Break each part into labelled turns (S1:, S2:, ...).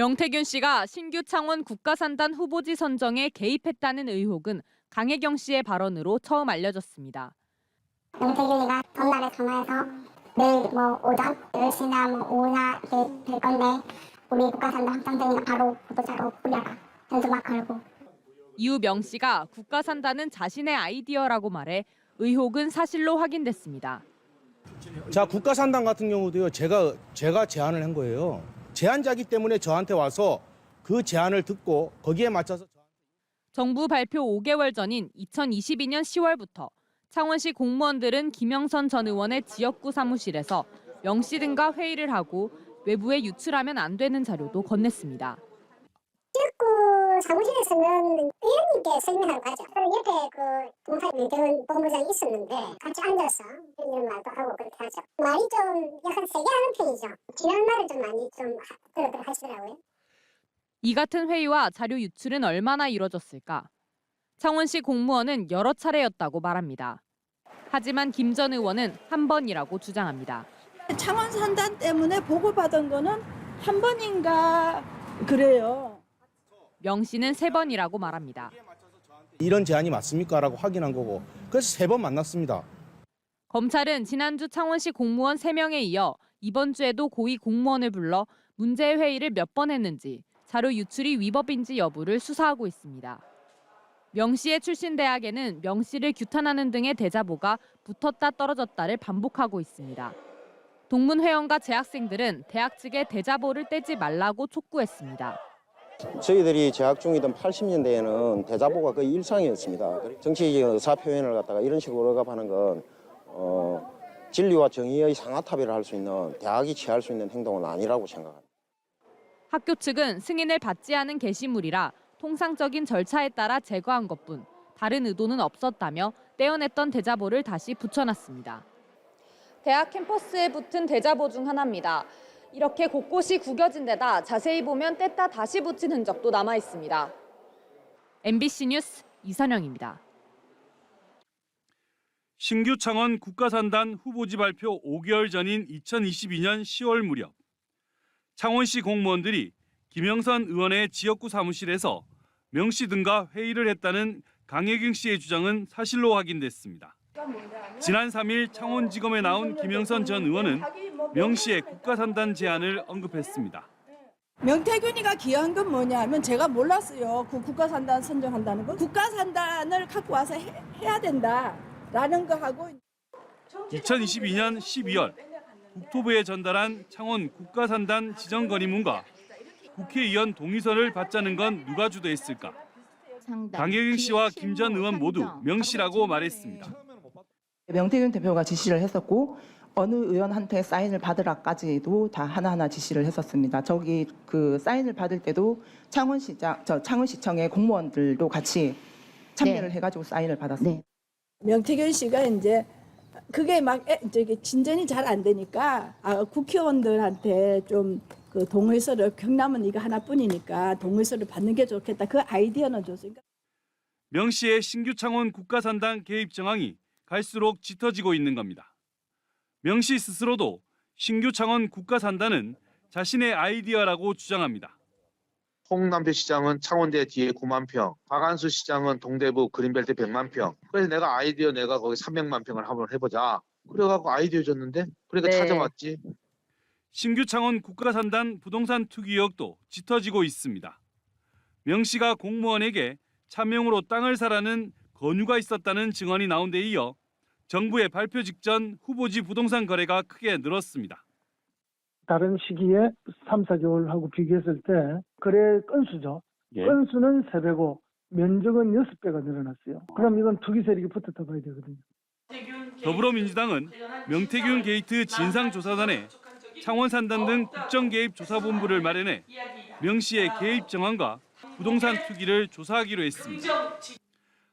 S1: 명태균 씨가 신규 창원 국가산단 후보지 선정에 개입했다는 의혹은 강혜경 씨의 발언으로 처음 알려졌습니다.
S2: 명태균이가 전날에 전화해서 내일 오전 10시나 오후나 이렇게 될 건데 우리 국가산단 확정되니까 바로 후보자로 올려라. 전수 막 걸고.
S1: 이후 명 씨가 국가산단은 자신의 아이디어라고 말해 의혹은 사실로 확인됐습니다.
S3: 자, 국가산단 같은 경우도요. 제가 제안을 한 거예요. 제안자기 때문에 저한테 와서 그 제안을 듣고 거기에 맞춰서
S1: 정부 발표 5개월 전인 2022년 10월부터 창원시 공무원들은 김영선 전 의원의 지역구 사무실에서 명 씨 등과 회의를 하고 외부에 유출하면 안 되는 자료도 건넸습니다.
S2: 지역구 사무실에서는 의원님께 설명하러 가죠. 옆에 그 동사 명태균 본부장이 있었는데 같이 앉아서 이런 말도 하고 그렇게 하죠. 말이 좀 약간 세게 하는 편이죠. 지난 말을 좀 많이 좀 하시더라고요.
S1: 이 같은 회의와 자료 유출은 얼마나 이뤄졌을까? 창원시 공무원은 여러 차례였다고 말합니다. 하지만 김 전 의원은 한 번이라고 주장합니다.
S4: 창원 산단 때문에 보고받은 거는 한 번인가 그래요.
S1: 명 씨는 3번이라고 말합니다.
S3: 이런 제안이 맞습니까? 라고 확인한 거고 그래서 3번 만났습니다.
S1: 검찰은 지난주 창원시 공무원 3명에 이어 이번 주에도 고위 공무원을 불러 문제 회의를 몇 번 했는지 자료 유출이 위법인지 여부를 수사하고 있습니다. 명 씨의 출신 대학에는 명 씨를 규탄하는 등의 대자보가 붙었다 떨어졌다를 반복하고 있습니다. 동문회원과 재학생들은 대학 측에 대자보를 떼지 말라고 촉구했습니다.
S5: 저희들이 재학 중이던 80년대에는 대자보가 거의 일상이었습니다. 정치적 의사 표현을 갖다가 이런 식으로 억압하는 건 진리와 정의의 상하탑의를 할 수 있는 대학이 취할 수 있는 행동은 아니라고 생각합니다.
S1: 학교 측은 승인을 받지 않은 게시물이라 통상적인 절차에 따라 제거한 것뿐 다른 의도는 없었다며 떼어냈던 대자보를 다시 붙여놨습니다. 대학 캠퍼스에 붙은 대자보 중 하나입니다. 이렇게 곳곳이 구겨진 데다 자세히 보면 뗐다 다시 붙인 흔적도 남아 있습니다. MBC 뉴스 이선영입니다.
S6: 신규 창원 국가산단 후보지 발표 5개월 전인 2022년 10월 무렵 창원시 공무원들이 김영선 의원의 지역구 사무실에서 명 씨 등과 회의를 했다는 강혜경 씨의 주장은 사실로 확인됐습니다. 지난 3일 창원지검에 나온 김영선 전 의원은 명 씨의 국가산단 제안을 언급했습니다.
S4: 명태균이가 기여한 건 뭐냐면 제가 몰랐어요. 국가산단 선정한다는 거. 국가산단을 갖고 와서 해야 된다라는 거 하고.
S6: 2022년 12월 국토부에 전달한 창원 국가산단 지정 건의문과 국회의원 동의서를 받자는 건 누가 주도했을까? 강혜경 씨와 김 전 의원 모두 명 씨라고 말했습니다.
S7: 명태균 대표가 지시를 했었고 어느 의원한테 사인을 받으라까지도 다 하나하나 지시를 했었습니다. 저기 그 사인을 받을 때도 창원시청의 공무원들도 같이 참여를 해가지고 사인을 받았습니다.
S4: 명태균 씨가 이제 그게 막 진전이 잘 안 되니까 국회의원들한테 좀 그 동의서를 경남은 이거 하나뿐이니까 동의서를 받는 게 좋겠다. 그 아이디어는 좋습니다.
S6: 명 씨의 신규 창원 국가산단 개입 정황이 갈수록 짙어지고 있는 겁니다. 명 씨 스스로도 신규 창원 국가산단은 자신의 아이디어라고 주장합니다.
S8: 홍남표 시장은 창원대 뒤에 9만 평, 박안수 시장은 동대구 그린벨트 100만 평. 그래서 내가 거기 300만 평을 한번 해보자. 그래갖고 아이디어 줬는데 그러니까 찾아왔지.
S6: 신규 창원 국가산단 부동산 투기 의혹도 짙어지고 있습니다. 명 씨가 공무원에게 차명으로 땅을 사라는 권유가 있었다는 증언이 나온 데 이어 정부의 발표 직전 후보지 부동산 거래가 크게 늘었습니다.
S9: 다른 시기에 3, 4개월하고 비교했을 때 거래 건수죠. 건수는 3배고 면적은 6배가 늘어났어요. 그럼 이건 투기 세력이 붙었다 봐야 되거든요.
S6: 더불어민주당은 명태균 게이트 진상조사단에 창원산단 등 국정개입조사본부를 마련해 명 씨의 개입 정황과 부동산 투기를 조사하기로 했습니다.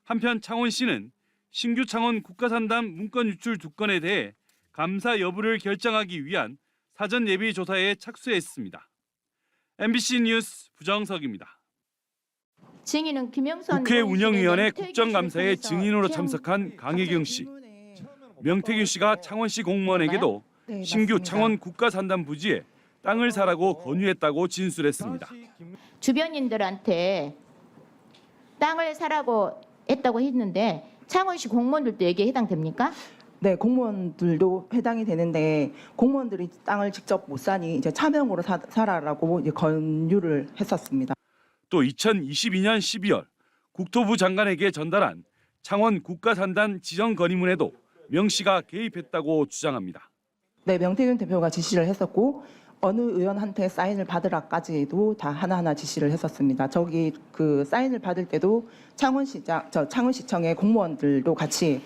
S6: 한편 창원시는 신규 창원 국가산단 문건 유출 2건에 대해 감사 여부를 결정하기 위한 사전 예비 조사에 착수했습니다. MBC 뉴스 부정석입니다. 국회 운영위원회 국정감사에 증인으로 참석한 강혜경 씨. 명태균 씨가 창원시 공무원에게도 신규 창원 국가산단 부지에 땅을 사라고 권유했다고 진술했습니다.
S10: 주변인들한테 땅을 사라고 했다고 했는데 창원시 공무원들도 여기에 해당됩니까?
S7: 네, 공무원들도 해당이 되는데 공무원들이 땅을 직접 못 사니 이제 차명으로 사라라고 이제 권유를 했었습니다.
S6: 또 2022년 12월 국토부 장관에게 전달한 창원 국가산단 지정 건의문에도 명 씨가 개입했다고 주장합니다.
S7: 네, 명태균 대표가 지시를 했었고 어느 의원한테 사인을 받으라까지도 다 하나하나 지시를 했었습니다. 저기 그 사인을 받을 때도 창원시청의 공무원들도 같이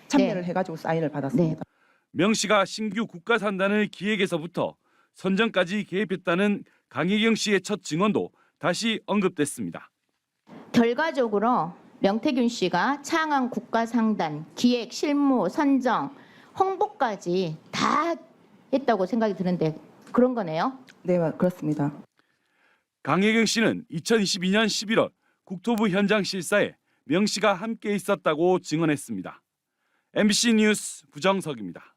S7: 참여를 해가지고 사인을 받았습니다.
S6: 명 씨가 신규 국가산단을 기획에서부터 선정까지 개입했다는 강혜경 씨의 첫 증언도 다시 언급됐습니다.
S10: 결과적으로 명태균 씨가 창원 국가상단 기획, 실무, 선정, 홍보까지 다 했다고 생각이 드는데 그런 거네요?
S7: 네, 그렇습니다.
S6: 강혜경 씨는 2022년 11월 국토부 현장 실사에 명 씨가 함께 있었다고 증언했습니다. MBC 뉴스 부정석입니다.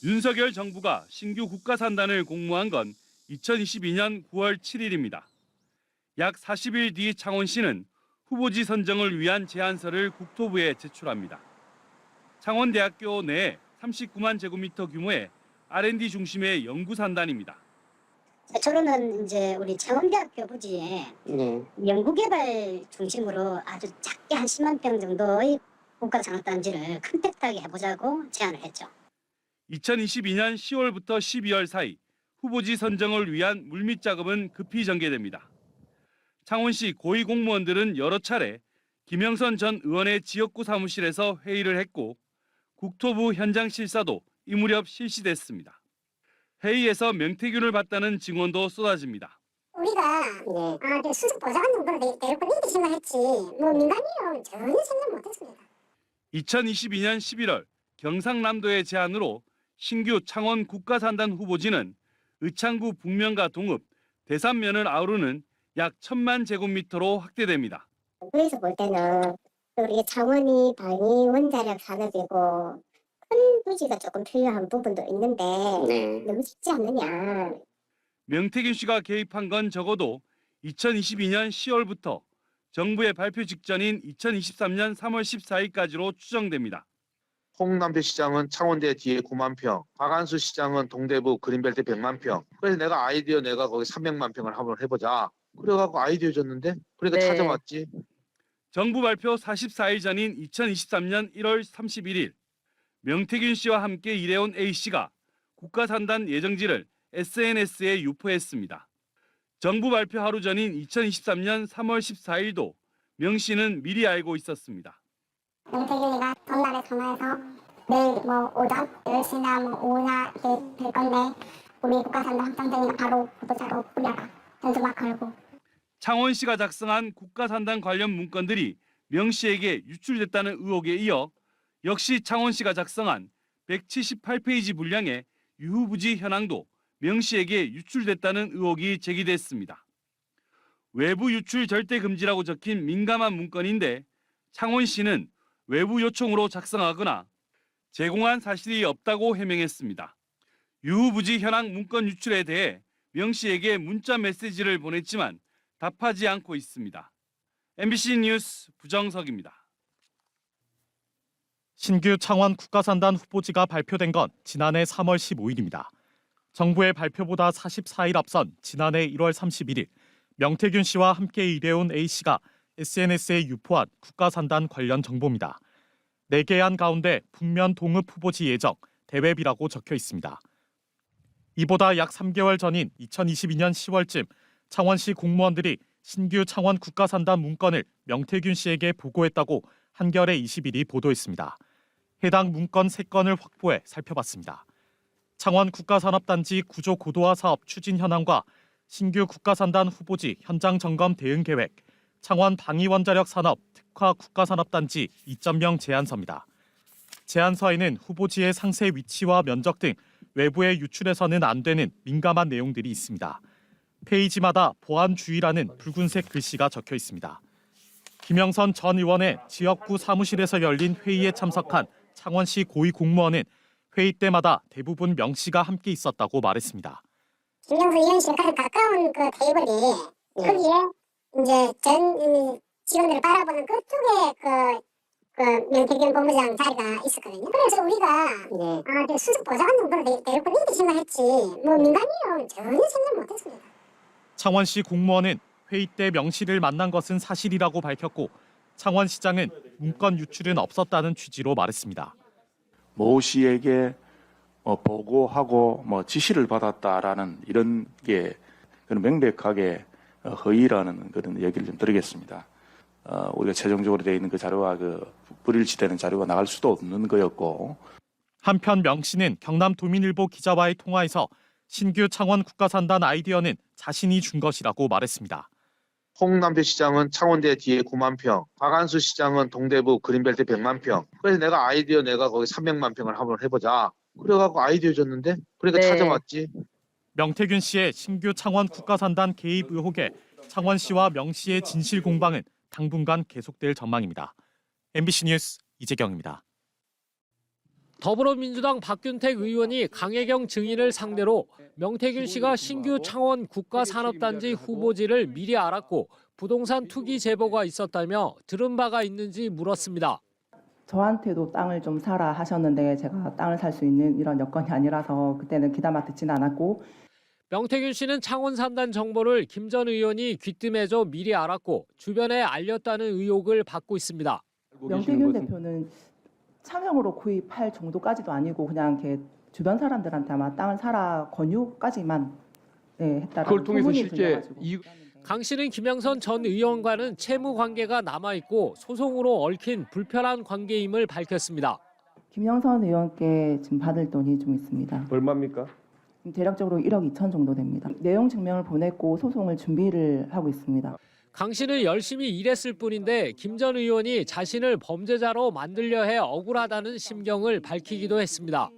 S6: 윤석열 정부가 신규 국가산단을 공모한 건 2022년 9월 7일입니다. 약 40일 뒤 창원시는 후보지 선정을 위한 제안서를 국토부에 제출합니다. 창원대학교 내에 39만 제곱미터 규모의 R&D 중심의 연구산단입니다.
S2: 저로는 이제 우리 창원대학교 부지에 연구개발 중심으로 아주 작게 한 10만 평 정도의 국가장학단지를 컴팩트하게 해보자고 제안을 했죠.
S6: 2022년 10월부터 12월 사이 후보지 선정을 위한 물밑 작업은 급히 전개됩니다. 창원시 고위 공무원들은 여러 차례 김영선 전 의원의 지역구 사무실에서 회의를 했고 국토부 현장 실사도 이 무렵 실시됐습니다. 회의에서 명태균을 봤다는 증언도 쏟아집니다.
S2: 우리가 수석 보좌관 정도로 데리고 이렇게 생각했지 뭐 민간인으로 전혀 생각 못했습니다.
S6: 2022년 11월 경상남도의 제안으로 신규 창원 국가산단 후보지는 의창구 북면과 동읍, 대산면을 아우르는 약 1,000만 제곱미터로 확대됩니다.
S2: 그래서 볼 때는 우리 창원이 방위 원자력 산업이고 큰 부지가 조금 필요한 부분도 있는데 너무 쉽지 않느냐.
S6: 명태균 씨가 개입한 건 적어도 2022년 10월부터 정부의 발표 직전인 2023년 3월 14일까지로 추정됩니다.
S8: 홍남표 시장은 창원대 뒤에 9만 평, 박안수 시장은 동대부 그린벨트 100만 평. 그래서 내가 거기 300만 평을 한번 해보자. 그래갖고 아이디어 줬는데 그러니까 찾아왔지.
S6: 정부 발표 44일 전인 2023년 1월 31일 명태균 씨와 함께 일해온 A씨가 국가산단 예정지를 SNS에 유포했습니다. 정부 발표 하루 전인 2023년 3월 14일도 명 씨는 미리 알고 있었습니다.
S2: 명태균이가 전날에 전화해서 내일 오전 10시나 오후나 될 건데 우리 국가산단 확장되니까 바로 보자로 뿌려라. 전수 막 걸고.
S6: 창원시가 작성한 국가산단 관련 문건들이 명 씨에게 유출됐다는 의혹에 이어 역시 창원시가 작성한 178페이지 분량의 유후부지 현황도 명 씨에게 유출됐다는 의혹이 제기됐습니다. 외부 유출 절대 금지라고 적힌 민감한 문건인데 창원시는 외부 요청으로 작성하거나 제공한 사실이 없다고 해명했습니다. 유후부지 현황 문건 유출에 대해 명 씨에게 문자 메시지를 보냈지만 답하지 않고 있습니다. MBC 뉴스 부정석입니다.
S11: 신규 창원 국가산단 후보지가 발표된 건 지난해 3월 15일입니다. 정부의 발표보다 44일 앞선 지난해 1월 31일 명태균 씨와 함께 일해온 A씨가 SNS에 유포한 국가산단 관련 정보입니다. 4개 안 가운데 북면 동읍 후보지 예정, 대웹이라고 적혀 있습니다. 이보다 약 3개월 전인 2022년 10월쯤 창원시 공무원들이 신규 창원 국가산단 문건을 명태균 씨에게 보고했다고 한겨레 21이 보도했습니다. 해당 문건 3건을 확보해 살펴봤습니다. 창원 국가산업단지 구조 고도화 사업 추진 현황과 신규 국가산단 후보지 현장 점검 대응 계획, 창원 방위원자력 산업 특화 국가산업단지 2.0 제안서입니다. 제안서에는 후보지의 상세 위치와 면적 등 외부에 유출해서는 안 되는 민감한 내용들이 있습니다. 페이지마다 보안 주의라는 붉은색 글씨가 적혀 있습니다. 김영선 전 의원의 지역구 사무실에서 열린 회의에 참석한 창원시 고위 공무원은 회의 때마다 대부분 명 씨가 함께 있었다고 말했습니다.
S2: 김영수 의원실 가장 가까운 그 테이블이 거기에 이제 전 직원들을 바라보는 그쪽에 그 명태균 본부장 자리가 있었거든요. 그래서 우리가 수습 보좌관 정도로 될 뿐이지 생각했지 뭐 민간인은 전혀 생각 못했습니다.
S11: 창원시 공무원은 회의 때 명 씨를 만난 것은 사실이라고 밝혔고 창원시장은 문건 유출은 없었다는 취지로 말했습니다.
S12: 모 씨에게 보고하고 지시를 받았다라는 이런 게 그런 명백하게 허위라는 그런 얘기를 좀 드리겠습니다. 우리가 최종적으로 되어 있는 그 자료와 불일치되는 자료가 나갈 수도 없는 거였고.
S11: 한편 명 씨는 경남도민일보 기자와의 통화에서 신규 창원 국가산단 아이디어는 자신이 준 것이라고 말했습니다.
S8: 홍남표 시장은 창원대 뒤에 9만 평, 박한수 시장은 동대부 그린벨트 100만 평. 그래서 내가 거기 300만 평을 한번 해보자. 그래갖고 아이디어 줬는데 그러니까 찾아왔지.
S11: 명태균 씨의 신규 창원 국가산단 개입 의혹에 창원시와 명 씨의 진실 공방은 당분간 계속될 전망입니다. MBC 뉴스 이재경입니다.
S13: 더불어민주당 박균택 의원이 강혜경 증인을 상대로 명태균 씨가 신규 창원 국가산업단지 후보지를 미리 알았고 부동산 투기 제보가 있었다며 들은 바가 있는지 물었습니다.
S7: 저한테도 땅을 좀 사라 하셨는데 제가 땅을 살 수 있는 이런 여건이 아니라서 그때는 귀담아 듣지는 않았고.
S13: 명태균 씨는 창원 산단 정보를 김 전 의원이 귀뜸해줘 미리 알았고 주변에 알렸다는 의혹을 받고 있습니다.
S7: 명태균 대표는 차명으로 구입할 정도까지도 아니고 그냥 이렇게 주변 사람들한테 아마 땅을 사라 권유까지만 했다라는
S14: 그걸 통해서
S7: 소문이
S14: 실제
S7: 들려가지고.
S13: 강 씨는 김영선 전 의원과는 채무 관계가 남아있고 소송으로 얽힌 불편한 관계임을 밝혔습니다.
S7: 김영선 의원께 지금 받을 돈이 좀 있습니다.
S14: 얼마입니까?
S7: 대략적으로 1억 2천 정도 됩니다. 내용 증명을 보냈고 소송을 준비를 하고 있습니다.
S13: 강 씨는 열심히 일했을 뿐인데 김 전 의원이 자신을 범죄자로 만들려 해 억울하다는 심경을 밝히기도 했습니다.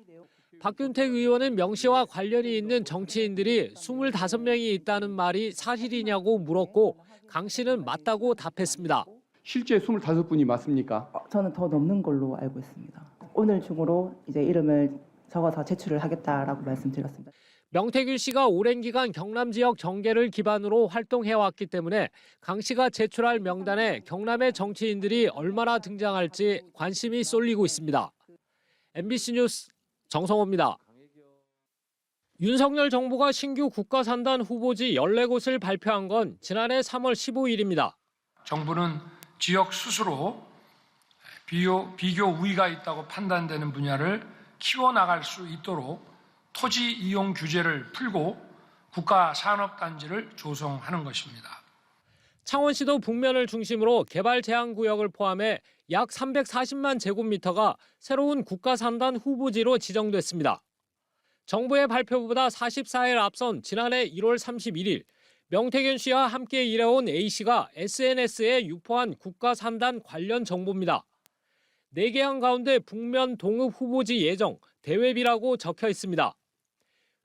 S13: 박균택 의원은 명 씨와 관련이 있는 정치인들이 25명이 있다는 말이 사실이냐고 물었고 강 씨는 맞다고 답했습니다.
S14: 실제 25분이 맞습니까?
S7: 저는 더 넘는 걸로 알고 있습니다. 오늘 중으로 이제 이름을 적어서 제출을 하겠다라고 말씀드렸습니다.
S13: 명태균 씨가 오랜 기간 경남 지역 정계를 기반으로 활동해왔기 때문에 강 씨가 제출할 명단에 경남의 정치인들이 얼마나 등장할지 관심이 쏠리고 있습니다. MBC 뉴스 정성호입니다. 윤석열 정부가 신규 국가산단 후보지 14곳을 발표한 건 지난해 3월 15일입니다.
S15: 정부는 지역 스스로 비교 우위가 있다고 판단되는 분야를 키워나갈 수 있도록 토지 이용 규제를 풀고 국가산업단지를 조성하는 것입니다.
S13: 창원시도 북면을 중심으로 개발 제한 구역을 포함해 약 340만 제곱미터가 새로운 국가산단 후보지로 지정됐습니다. 정부의 발표보다 44일 앞선 지난해 1월 31일 명태균 씨와 함께 일해온 A씨가 SNS에 유포한 국가산단 관련 정보입니다. 4개항 가운데 북면 동읍 후보지 예정, 대회비라고 적혀 있습니다.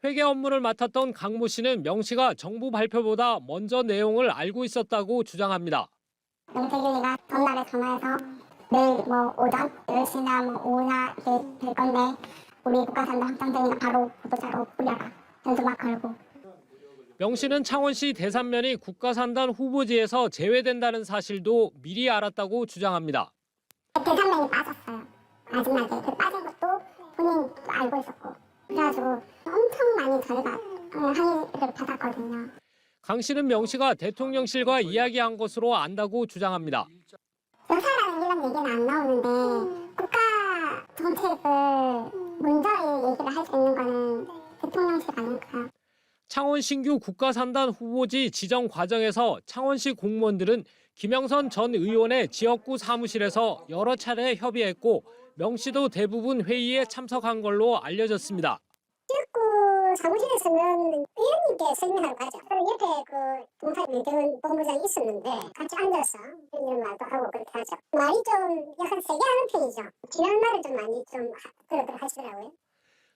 S13: 회계 업무를 맡았던 강모 씨는 명 씨가 정부 발표보다 먼저 내용을 알고 있었다고 주장합니다.
S2: 명태균이가 전날에 전화해서 내일 오전 10시나 오후나 이렇게 될 건데 우리 국가산단 확정되니까 바로 보도자료 올려라. 연수 막 걸고.
S13: 명 씨는 창원시 대산면이 국가산단 후보지에서 제외된다는 사실도 미리 알았다고 주장합니다.
S2: 대산면이 빠졌어요. 마지막에 빠진 것도 본인 알고 있었고. 그래가지고 엄청 많이 저희가 항의를 받았거든요.
S13: 강 씨는 명 씨가 대통령실과 이야기한 것으로 안다고 주장합니다.
S2: 여사라는 이런 얘기는 안 나오는데 국가 정책을 먼저 얘기를 할 수 있는 거는 대통령실 아닐까요?
S13: 창원 신규 국가산단 후보지 지정 과정에서 창원시 공무원들은 김영선 전 의원의 지역구 사무실에서 여러 차례 협의했고 명 씨도 대부분 회의에 참석한 걸로 알려졌습니다.
S2: 지역구 사무실에서는 의원님께 설명하러 가죠. 옆에 동사 명태균 본부장이 있었는데 같이 앉아서 이런 말도 하고 그렇게 하죠. 말이 좀 약간 세게 하는 편이죠. 지난 말을 좀 많이 그렇게 하시더라고요.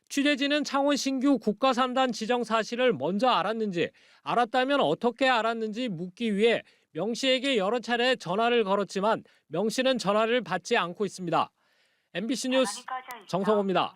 S13: 취재진은 창원 신규 국가산단 지정 사실을 먼저 알았는지, 알았다면 어떻게 알았는지 묻기 위해 명 씨에게 여러 차례 전화를 걸었지만 명 씨는 전화를 받지 않고 있습니다. MBC 뉴스 정성호입니다.